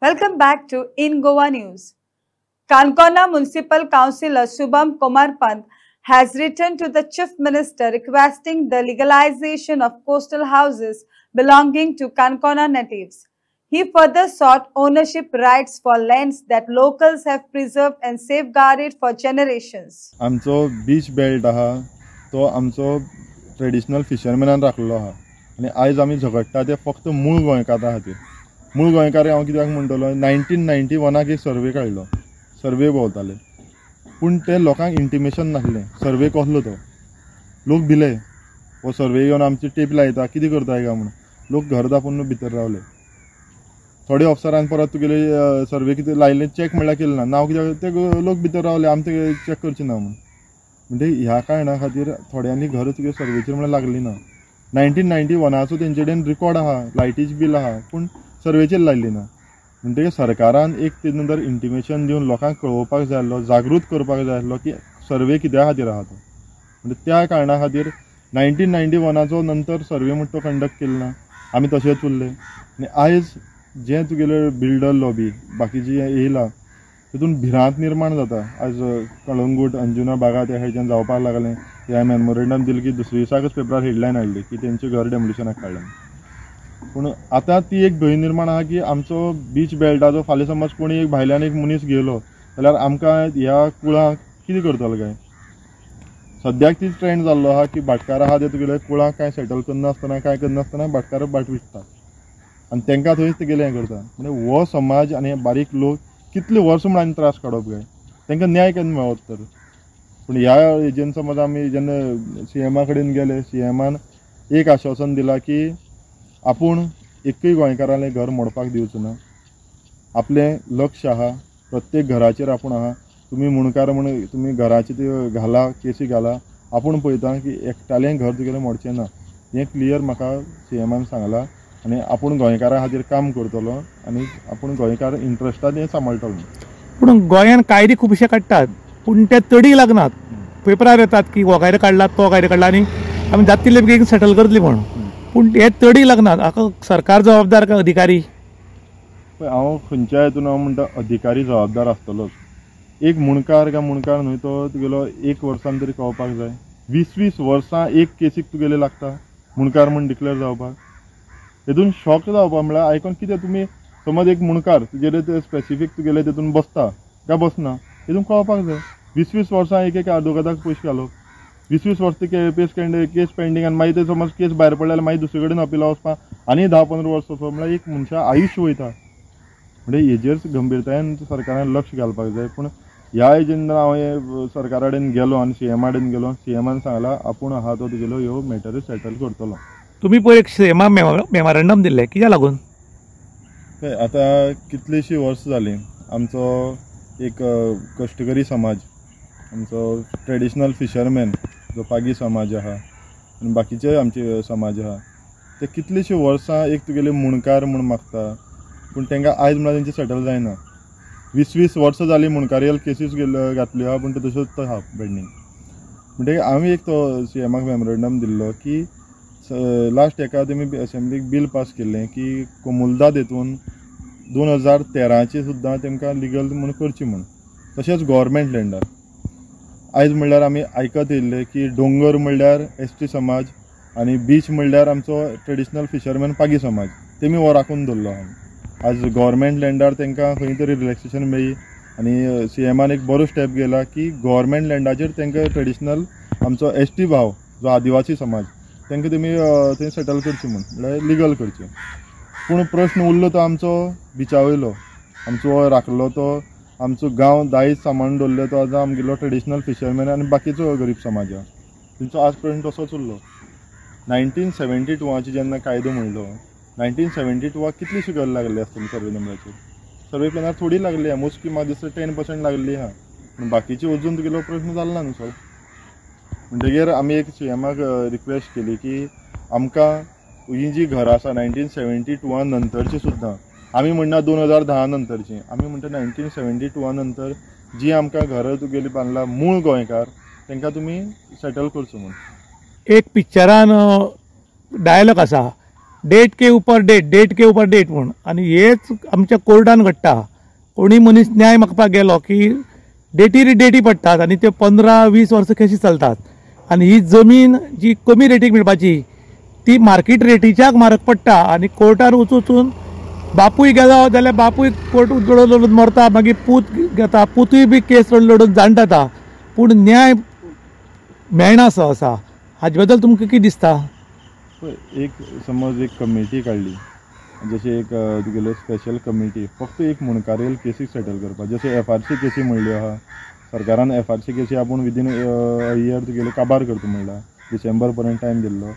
Welcome back to In Goa News. Kankona Municipal Councillor Shubham Kumar Pant has written to the Chief Minister requesting the legalization of coastal houses belonging to Kankona natives. He further sought ownership rights for lands that locals have preserved and safeguarded for generations. आमचो बीच belt आहा तो आमचो traditional फिशरमॅनान राखलेलो आहा आनी आयज आमी झगडटा ते फक्त मूळ गोंयकारां खातीर. मूळ गोंयकार हांव कित्याक म्हणटलो 1991 एक सर्वे काडलो, सर्वे भोंवताले पूण ते लोकांक इंटिमेशन नासलें सर्वे कसलो तो. लोक भिले हो सर्वे घेवन आमची टेप लायता कितें करताय काय म्हणून. लोक घर दापून भितर रावले. थोडे ऑफिसरान परत तुगेले सर्वे कितें लायलें चॅक म्हणल्यार केलें ना. नांव कित्याक ते लोक भितर रावले आमी ते चॅक करचे ना म्हणून. म्हणजे ह्या कारणां खातीर थोड्यांनी घर तुगे सर्वेचेर म्हणल्यार लागली ना. 1991 तेंचे कडेन रिकॉर्ड आहा, लायटीचे बील आहा, पूण सर्वेचेर लायल्ली ना. म्हणटकीर सरकारान एक तेजे नंतर इंटिमेशन दिवन लोकांक कळोवपाक जाय आसलो, जागृत करपाक जाय आसलो की सर्वे कित्या खातीर आहा तो. म्हणजे त्या कारणां खातीर 1991 नंतर सर्वे म्हणटा तो कंडक्ट केलो ना. आमी तशेंच उरले आनी आयज जें तुगेले बिल्डर लॉबी बाकीची येयला तितून भिरांत निर्माण जाता. आयज कळंगूट अंजुना बागा त्या हेच्यान जावपाक लागलें. ह्या मेमोरेंडम दिलें की दुसरे दिसाकच पेपरार हेडलायन हाडली की तेंचें घर डेमोलिशनाक काडलें. पूण आतां ती एक भंय निर्माण आहा की आमचो बीच बेल्टाचो फाल्यां समज कोणी एक भायल्यान एक मनीस गेलो जाल्यार आमकां ह्या कुळाक कितें करतलो काय. सद्याक ती ट्रेंड जाल्लो आहा की भाटकार आहा ते तुगेले कुळाक कांय सेटल करनासतना कांय करनासतना भाटकार बाट विकता आनी तांकां थंयच तेगेलें हें करता. म्हणजे हो समाज आनी बारीक लोक कितले वर्स म्हण आनी त्रास काडप काय, तांकां न्याय केन्ना मेळत तर. पूण ह्या हेजेन समज आमी जेन्ना CMा कडेन गेले, CMान एक आश्वासन दिलां की आपूण एकूय गोंयकारालें घर मोडपाक दिवचो ना. आपलें लक्ष आहा प्रत्येक घराचेर आपूण आहा. तुमी मुणकार म्हण तुमी घराचे त्यो घाला, केसी घाला, आपूण पळयता की एकट्यालें घर तुगेलें मोडचें ना. हें क्लियर म्हाका CMान सांगलां आनी आपूण गोंयकारां खातीर काम करतलो आनी आपूण गोंयकार इंट्रस्टान हें सांबाळटलो. पूण गोंयान कायदे खुबशे काडटात पूण ते तडीक लागनात. पेपरार येतात की हो कायदो काडला तो कायदो काडला आनी आमी जाता तितले बेगीन सेटल करतली म्हण. पूण हे तडीक लागनात. हाका सरकार जबाबदार काय अधिकारी? हांव खंयच्या हितून हांव म्हणटा अधिकारी जबाबदार आसतलोच. एक मुणकार काय मुणकार न्हय तो तुगेलो 1 वर्सान तरी कळपाक जाय. 20-20 वर्सां एक केसीक तुगेले लागता मुणकार म्हण डिक्लेअर जावपाक. हितून शॉक जावपा म्हळ्यार आयकोन कितें तुमी समज एक मुणकार तुगेले ते स्पेसिफीक तुगेले तितून बसता काय बसना हितून कळपाक जाय. 20-20 वर्सां एक आदवोगादाक पयशे घालप, 20-20 वर्स केस पेंडींग आनी मागीर ते समज केस भायर पडल्यार मागीर दुसरे कडेन अपिला वचपाक आनी 10-15 वर्स वचप म्हळ्यार एक मनशा आयुश्य वयता. म्हणजे हेजेर गंभीरतायेन सरकारान लक्ष घालपाक जाय. पूण ह्या हेजेन हांव सरकारा कडेन गेलो आनी CMा कडेन गेलो. CMान सांगलां आपूण आहा तो तुगेलो ह्यो मॅटर सेटल करतलो. तुमी पयर एक CMा मेमोरेंडम दिल्लें कित्याक लागून? आतां कितलींशीं वर्सां जालीं आमचो एक कश्टकरी समाज, आमचो ट्रेडिशनल फिशरमॅन जो पागी समाज आहा आनी बाकीचे आमचे समाज आहा ते कितलींशीं वर्सां एक तुगेले मुणकार म्हूण मागता पूण तांकां आयज म्हळ्यार तेंचे सेटल जायना. 20-20 वर्सां जालीं मुणकारियल केसीस घातल्यो आहा पूण ते तश्योच आहा पेंडींग. म्हणटकीर हांवें एक तो CMाक मेमोरेंडम दिल्लो की लास्ट एका तेमी असेंब्लीक बील पास केल्लें की कोमुलदाद हितून 2013 सुद्दां तेमकां लिगल म्हूण करची म्हूण. तशेंच गव्हर्मेंट लँडार आयज म्हणल्यार आमी आयकत येयल्लें की दोंगर म्हणल्यार ST समाज आनी बीच म्हणल्यार आमचो ट्रेडिशनल फिशरमॅन पागी समाज तेमी हो राखून दवरलो आहा. आज गव्हर्मेंट लँडार तांकां खंय तरी रिलॅक्सेशन मेळ्ळी आनी CMान एक बरो स्टेप गेला की गव्हर्मेंट लँडाचेर तांकां ट्रेडिशनल आमचो ST भाव जो आदिवासी समाज तांकां तेमी थंय सेटल करचें म्हळ्यार लिगल करचें. पूण प्रश्न उरलो तो आमचो बिचा वयलो, आमचो राखलो तो आमचो गांव दायज सांबाळून दवरलो तो आतां आमगेलो ट्रेडिशनल फिशरमॅन आनी बाकीचो गरीब समाज आहा तेंचो आज पर्यंत तसोच उरलो. 1972 जेन्ना कायदो म्हणलो 1972 कितलीशी घर लागली आसतली सर्वे नंबराचेर. सर्वे प्लॅनार थोडी लागली आहा, मोस्टली म्हाका दिसता 10% लागली आहा पूण बाकीची अजून तुगेलो प्रश्न जाल्ला न्हू सो. म्हणटकीर आमी एक CMाक रिक्वेस्ट केली की आमकां ही जी घरां आसा 1972 नंतरची सुद्दां आमी म्हणना 2010 नंतरची, आमी म्हणटा 1972 नंतर जी आमकां घरां तुगेली बांदला मूळ गोंयकार तांकां तुमी सेटल करचो म्हूण. एक पिक्चरान डायलॉग आसा डेट के ऊपर डेट म्हूण आनी हेच आमच्या कोर्टान घडटा. कोणी मनीस न्याय मागपाक गेलो की डेटी पडटात आनी ते 15-20 वर्सां कशी चलतात. आनी ही जमीन जी कमी रेटीक मेळपाची ती मार्केट रेटीच्याक म्हारग पडटा आनी कोर्टार वचून बापूय गेलो जाल्यार बापूय कोर्ट लढून मरता, मागीर पूत घेता, पूतूय बी केस लढून जाणटा, पूण न्याय मेळना असो आसा. हाजे बद्दल तुमकां कितें दिसता? एक समज एक कमिटी काडली, जशें एक तुगेलो स्पेशल कमिटी फक्त एक मुणकारेल केसीक सेटल करपाक, जशें FRC केसी म्हणल्यो आहा. सरकारान FRC केसी आपूण विदीन अ इयर तुगेलो काबार करता म्हणला, डिसेंबर पर्यंत टायम दिल्लो.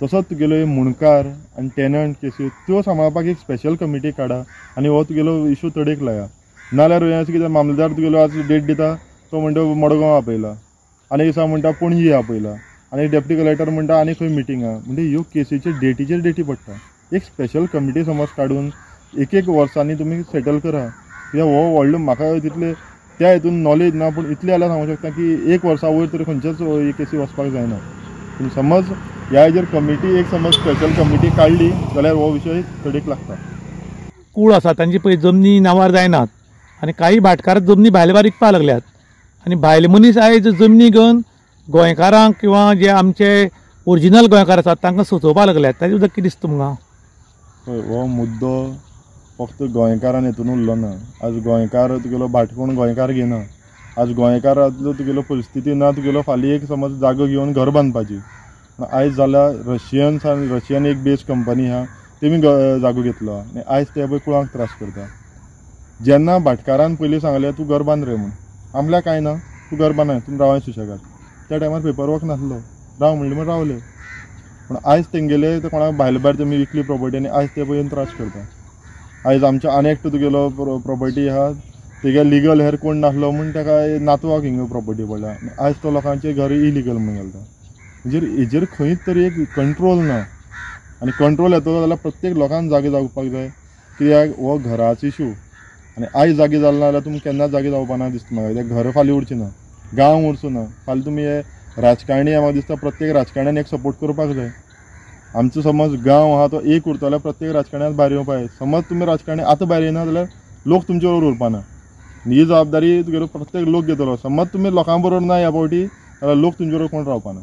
तसोच तुगेलो मुणकार आनी टेनंट केसी त्यो सांबाळपाक एक स्पेशल कमिटी काडा आनी हो तुगेलो इशू तडेक लाया. नाल्यार अशें कितें मामलेदार तुगेलो आज डेट दिता, तो म्हणटा मडगांव आपयला, आनी दिसा म्हणटा पणजी आपयला, आनी डेप्युटी कलेक्टर म्हणटा आनी खंय मिटींग आहा. म्हणजे ह्यो केसीचे डेटी पडटा. एक स्पेशल कमिटी समज काडून एक वर्सांनी तुमी सेटल करा. कित्याक हो व्हडलो म्हाका तितले त्या हितून नॉलेज ना, पूण इतलें जाल्यार सांगूंक शकता की 1 वर्सा वयर तरी खंयच्याच केसी वचपाक जायना. पूण समज ह्या हेजेर कमिटी एक समज स्पेशल कमिटी काडली जाल्यार हो विशय तडेक लागता. कूळ आसा तांची पळय जमनी नांवार जायनात आनी काही भाटकार जमनी भायले भायर विकपाक लागल्यात आनी भायले मनीस आयज जमनी घेवन गोंयकारांक किंवा जे आमचे ओरिजिनल गोंयकार आसात तांकां सुचोवपाक लागल्यात. ताजे बद्दल कितें दिसता तुमकां? हो मुद्दो फक्त गोंयकारान हितून उरलो ना. आज गोंयकार तुगेलो भाटकोण गोंयकार घेना. आज गोंयकारांतलो तुगेलो परिस्थिती ना, तुगेलो फालीं एक समज जागो घेवन घर बांदपाची. आयज जाल्यार रशियन एक बेस्ड कंपनी आहा, तेमी जागो घेतलो आनी आयज ते पळय कुळांक त्रास करता. जेन्ना भाटकारान पयलीं सांगलें तूं घर बांद रे म्हूण, आमल्या कांय ना, तूं घर बांदाय, तुमी रावाय सुशेगाद. त्या टायमार पेपर वर्क नासलो, राव म्हणलें म्हण रावले. पूण आयज तेंगेले ते कोणाक भायले भायर तेमी विकली प्रॉपर्टी आनी आयज ते पळय त्रास करता. आयज आमच्या आनी एकटो तुगेलो प्रॉपर्टी आहा, तेगे लिगल हेर कोण नासलो म्हूण ताका नातवाक हिंगा प्रॉपर्टी पडल्या आनी आयज तो लोकांचे घर इलिगल म्हणून घालता. म्हणजे हेजेर खंयच तरी एक कंट्रोल ना. आनी कंट्रोल येतलो जाल्यार प्रत्येक लोकांक जागे जावपाक जाय. कित्याक हो घराचो इशू आनी आयज जागे जालो ना जाल्यार तुमकां केन्नाच जागे जावपाना दिसता म्हाका. कित्याक घर फाल्यां उरचें ना, गांव उरचो ना. फाल्यां तुमी हे राजकारणी म्हाका दिसता प्रत्येक राजकारण्यान एक सपोर्ट करपाक जाय. आमचो समज गांव आहा तो एक उरता जाल्यार प्रत्येक राजकारण्यान भायर येवपाक जाय. समज तुमी राजकारणी आतां भायर येना जाल्यार लोक तुमचे बरोबर उरपाना. ही जबाबदारी तुगेलो प्रत्येक लोक घेतलो. समज तुमी लोकां बरोबर ना ह्या फावटी जाल्यार लोक तुमचे बरोबर कोण रावपाना.